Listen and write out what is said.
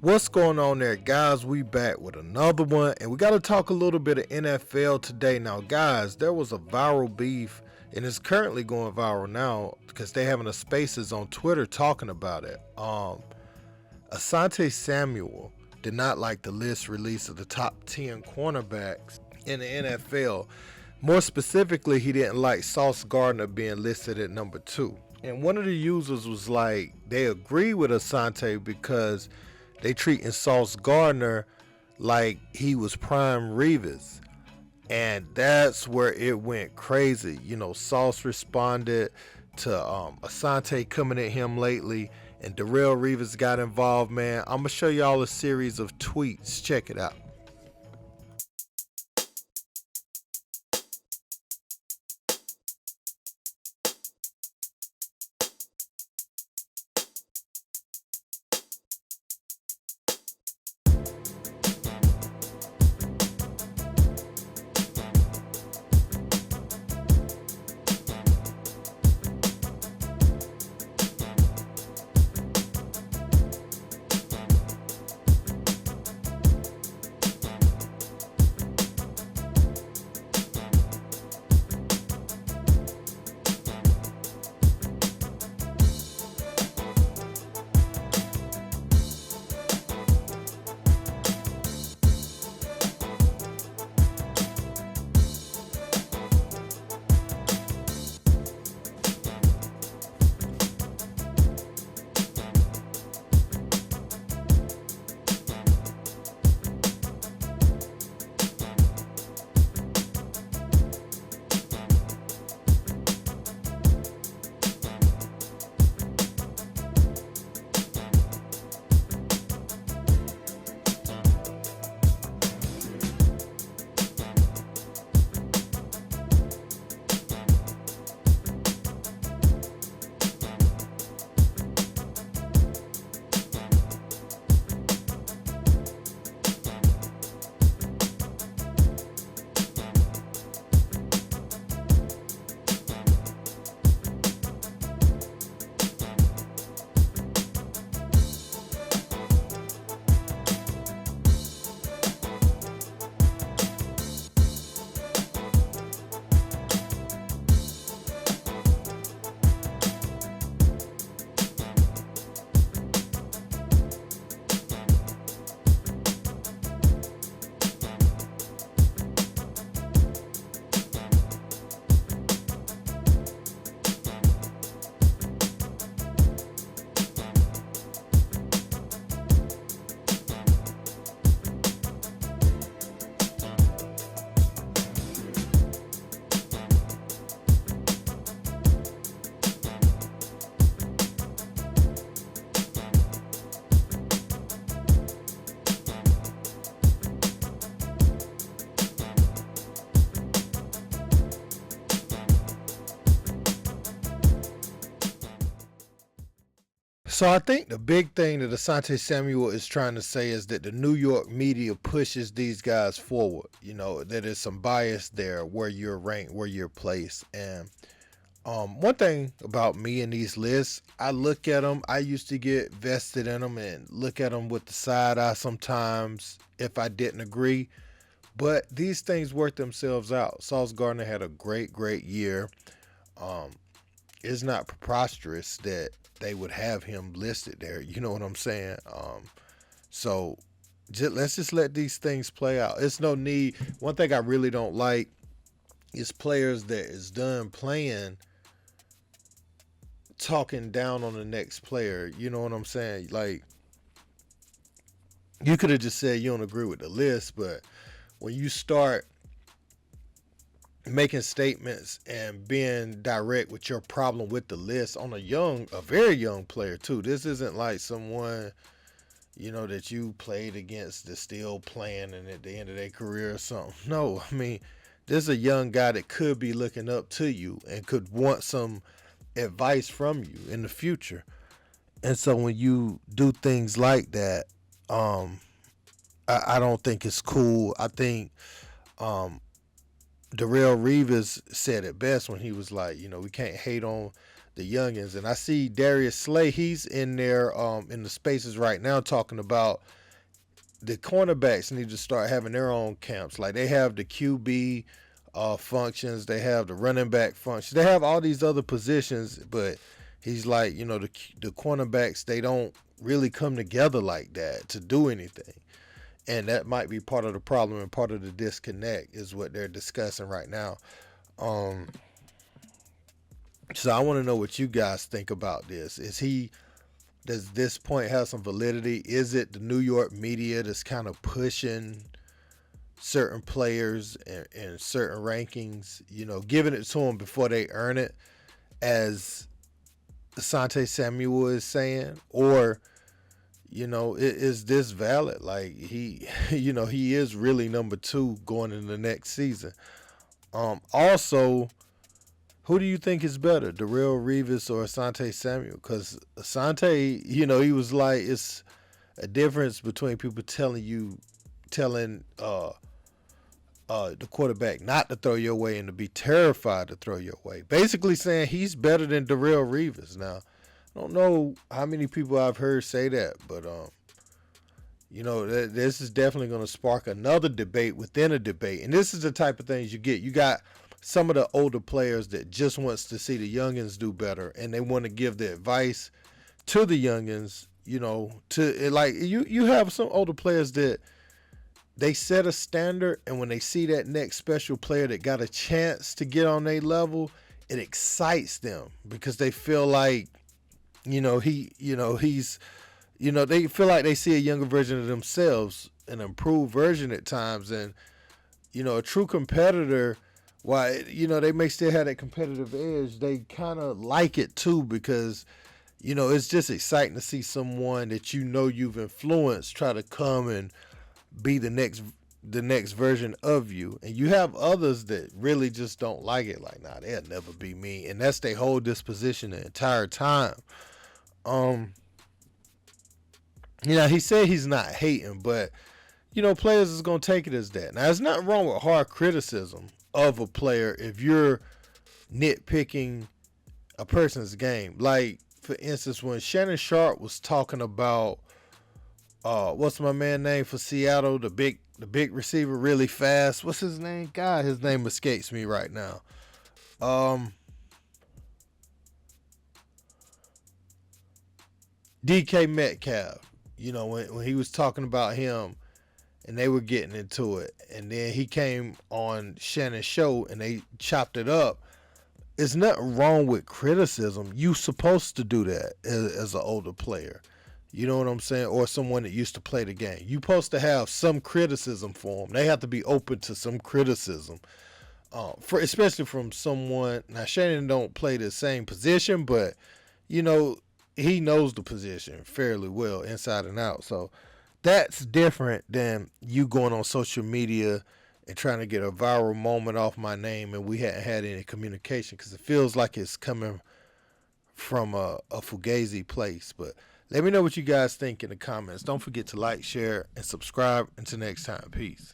What's going on there, guys? We back with another one, and we got to talk a little bit of NFL today. Now, guys, there was a viral beef, and it's currently going viral now because they having a spaces on Twitter talking about it. Asante Samuel did not like the list release of the top 10 cornerbacks in the NFL. More specifically, he didn't like Sauce Gardner being listed at number two. And one of the users was like, they agree with Asante because they treating Sauce Gardner like he was prime Revis. And that's where it went crazy. Sauce responded to Asante coming at him lately, and Darrelle Revis got involved, man. I'm going to show y'all a series of tweets. Check it out. So I think the big thing that Asante Samuel is trying to say is that the New York media pushes these guys forward. That there's some bias there where you're ranked, where you're placed. And one thing about me and these lists, I look at them. I used to get vested in them and look at them with the side eye sometimes if I didn't agree. But these things work themselves out. Sauce Gardner had a great, great year. Um, it's not preposterous that they would have him listed there. You know what I'm saying? So let's just let these things play out. It's no need. One thing I really don't like is players that is done playing talking down on the next player. You know what I'm saying? Like, you could have just said you don't agree with the list, but when you start making statements and being direct with your problem with the list on a very young player too. This isn't like someone, that you played against that's still playing and at the end of their career or something. No, I mean, this is a young guy that could be looking up to you and could want some advice from you in the future. And so when you do things like that, um, I don't think it's cool. I think um, Darrelle Revis said it best when he was like, we can't hate on the youngins. And I see Darius Slay, he's in there in the spaces right now talking about the cornerbacks need to start having their own camps. Like they have the QB functions, they have the running back functions, they have all these other positions, but he's like, the cornerbacks, they don't really come together like that to do anything. And that might be part of the problem and part of the disconnect is what they're discussing right now. Um, so I want to know what you guys think about this. Does this point have some validity? Is it the New York media that's kind of pushing certain players and certain rankings, giving it to them before they earn it, as Asante Samuel is saying? Or, is this valid? Like he is really number 2 going into the next season. Also, who do you think is better, Darrelle Revis or Asante Samuel? Because Asante, he was like, it's a difference between people telling the quarterback not to throw your way and to be terrified to throw your way. Basically saying he's better than Darrelle Revis. Now, I don't know how many people I've heard say that, but this is definitely going to spark another debate within a debate. And this is the type of things you get. You got some of the older players that just wants to see the youngins do better, and they want to give the advice to the youngins. To like you have some older players that they set a standard, and when they see that next special player that got a chance to get on their level, it excites them because they feel like, he's, they feel like they see a younger version of themselves, an improved version at times. And, a true competitor, why, they may still have that competitive edge. They kind of like it too because, it's just exciting to see someone that you've influenced try to come and be the next version of you. And you have others that really just don't like it. Like, nah, they'll never be me. And that's their whole disposition the entire time. He said he's not hating, but players is gonna take it as that. Now, there's nothing wrong with hard criticism of a player if you're nitpicking a person's game. Like, for instance, when Shannon Sharp was talking about what's my man name for Seattle, the big receiver, really fast. What's his name? God, his name escapes me right now. DK Metcalf. When he was talking about him and they were getting into it, and then he came on Shannon's show and they chopped it up. There's nothing wrong with criticism. You supposed to do that as an older player. You know what I'm saying? Or someone that used to play the game. You supposed to have some criticism for them. They have to be open to some criticism, especially from someone. Now, Shannon don't play the same position, but he knows the position fairly well inside and out. So that's different than you going on social media and trying to get a viral moment off my name, and we hadn't had any communication, because it feels like it's coming from a fugazi place. But let me know what you guys think in the comments. Don't forget to like, share, and subscribe. Until next time, peace.